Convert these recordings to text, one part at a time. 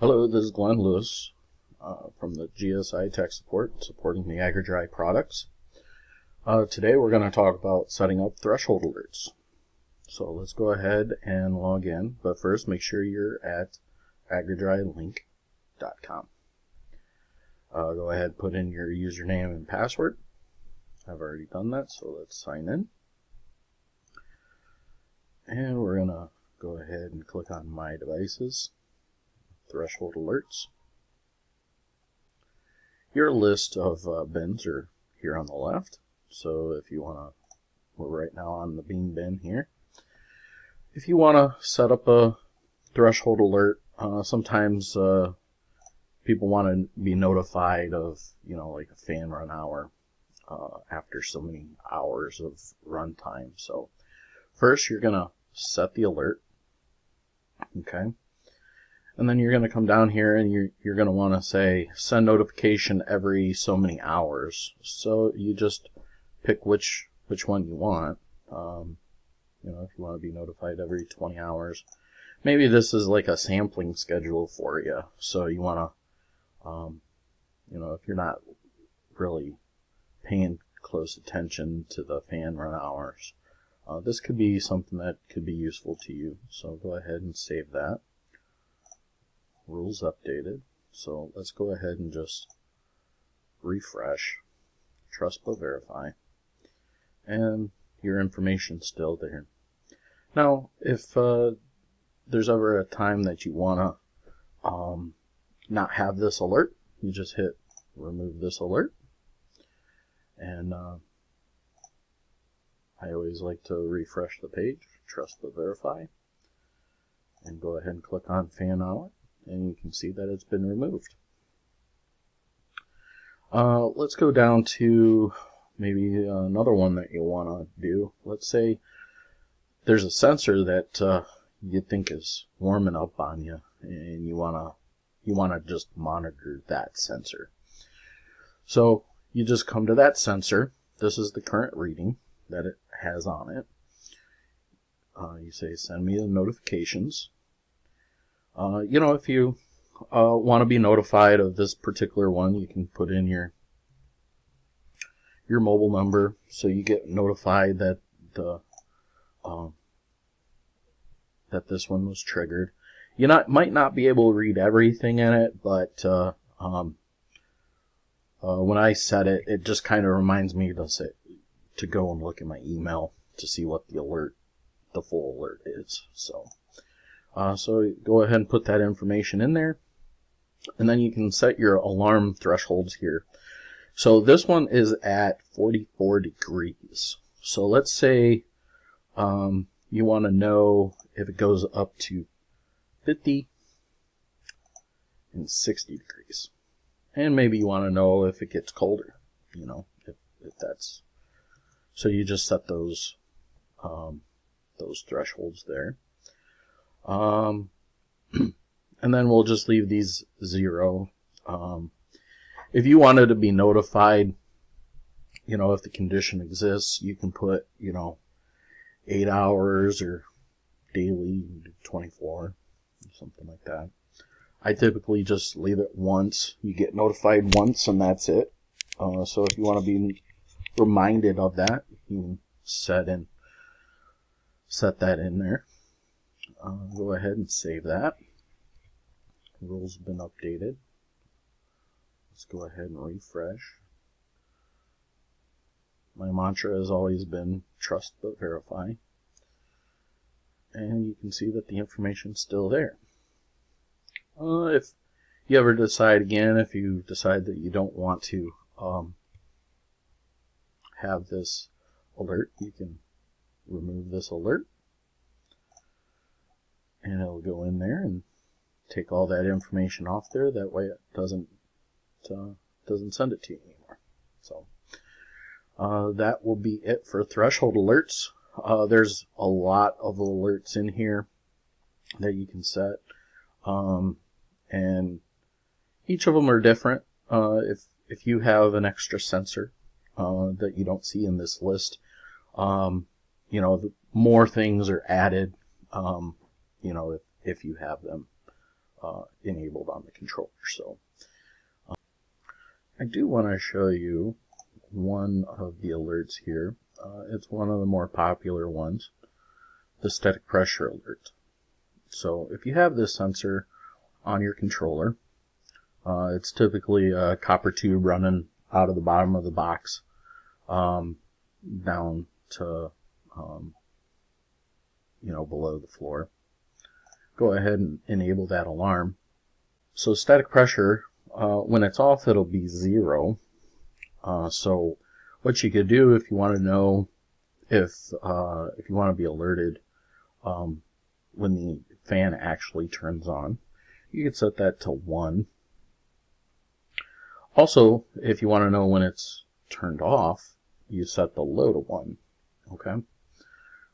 Hello, this is Glen from the GSI Tech Support, supporting the AgriDry products. Today we're going to talk about setting up threshold alerts. So let's go ahead and log in, but first make sure you're at AgriDryLink.com. Go ahead and put in your username and password. I've already done that, so let's sign in. And we're going to go ahead and click on My Devices. Threshold alerts. Your list of bins are here on the left. So if you want to, we're right now on the bean bin here. If you want to set up a threshold alert, sometimes people want to be notified of, like a fan run hour after so many hours of runtime. So first you're going to set the alert. Okay. And then you're going to come down here and you're going to want to say send notification every so many hours. So you just pick which one you want. If you want to be notified every 20 hours. Maybe this is like a sampling schedule for you. So you want to, if you're not really paying close attention to the fan run hours, this could be something that could be useful to you. So go ahead and save that. Rules updated. So let's go ahead and just refresh, trust but verify, and your information's still there. Now if there's ever a time that you want to not have this alert, you just hit remove this alert. And I always like to refresh the page, trust but verify, and go ahead and click on fan hour. And you can see that it's been removed. Let's go down to maybe another one that you want to do. Let's say there's a sensor that you think is warming up on you, and you want to just monitor that sensor. So you just come to that sensor. This is the current reading that it has on it. You say send me the notifications. If you want to be notified of this particular one, you can put in your mobile number so you get notified that that this one was triggered. You might not be able to read everything in it, but when I set it, it just kind of reminds me to go and look at my email to see what the full alert is. So go ahead and put that information in there, and then you can set your alarm thresholds here. So this one is at 44 degrees. So let's say you want to know if it goes up to 50 and 60 degrees. And maybe you want to know if it gets colder, if that's. So you just set those thresholds there. And then we'll just leave these 0. If you wanted to be notified, if the condition exists, you can put, 8 hours or daily, 24, something like that. I typically just leave it once. You get notified once and that's it. So if you want to be reminded of that, you can set that in there. Go ahead and save that. Rules have been updated. Let's go ahead and refresh. My mantra has always been trust but verify. And you can see that the information's still there. If you ever decide again, if you decide that you don't want to have this alert, you can remove this alert. And it'll go in there and take all that information off there. That way it doesn't send it to you anymore. So that will be it for threshold alerts. There's a lot of alerts in here that you can set, and each of them are different. If you have an extra sensor that you don't see in this list, the more things are added. If you have them. enabled on the controller. So I do want to show you one of the alerts here. It's one of the more popular ones, the static pressure alert. So if you have this sensor on your controller, it's typically a copper tube running out of the bottom of the box down to below the floor. Go ahead and enable that alarm. So static pressure, when it's off, it'll be 0. So what you could do if you want to know if you want to be alerted when the fan actually turns on, you could set that to 1. Also, if you want to know when it's turned off, you set the low to 1. Okay.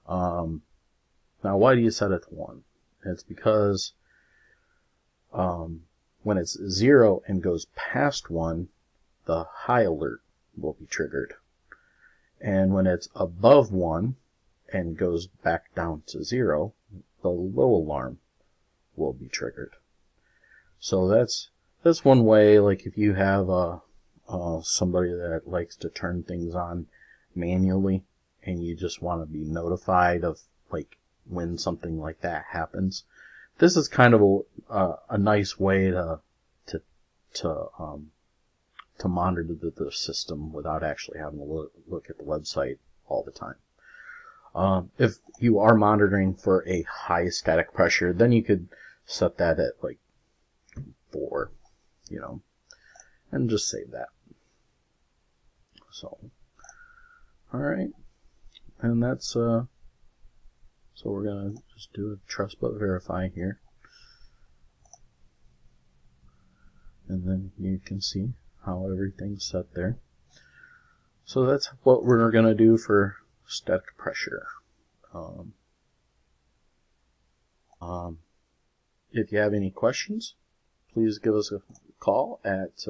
Now, why do you set it to 1? It's because when it's 0 and goes past 1, the high alert will be triggered. And when it's above 1 and goes back down to 0, the low alarm will be triggered. So that's one way. Like if you have somebody that likes to turn things on manually, and you just want to be notified of like when something like that happens, this is kind of a nice way to monitor the system without actually having to look at the website all the time. If you are monitoring for a high static pressure, then you could set that at like 4, and just save that. So, alright, and that's, so we're going to just do a trust but verify here. And then you can see how everything's set there. So that's what we're going to do for static pressure. If you have any questions, please give us a call at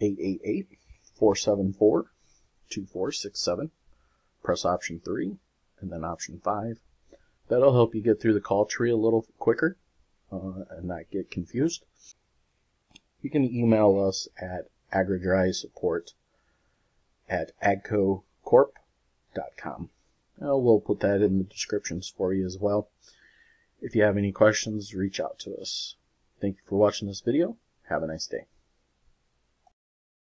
888-474-2467. Press option 3 and then option 5. That'll help you get through the call tree a little quicker and not get confused. You can email us at agridrysupport@agcocorp.com. We'll put that in the descriptions for you as well. If you have any questions, reach out to us. Thank you for watching this video. Have a nice day.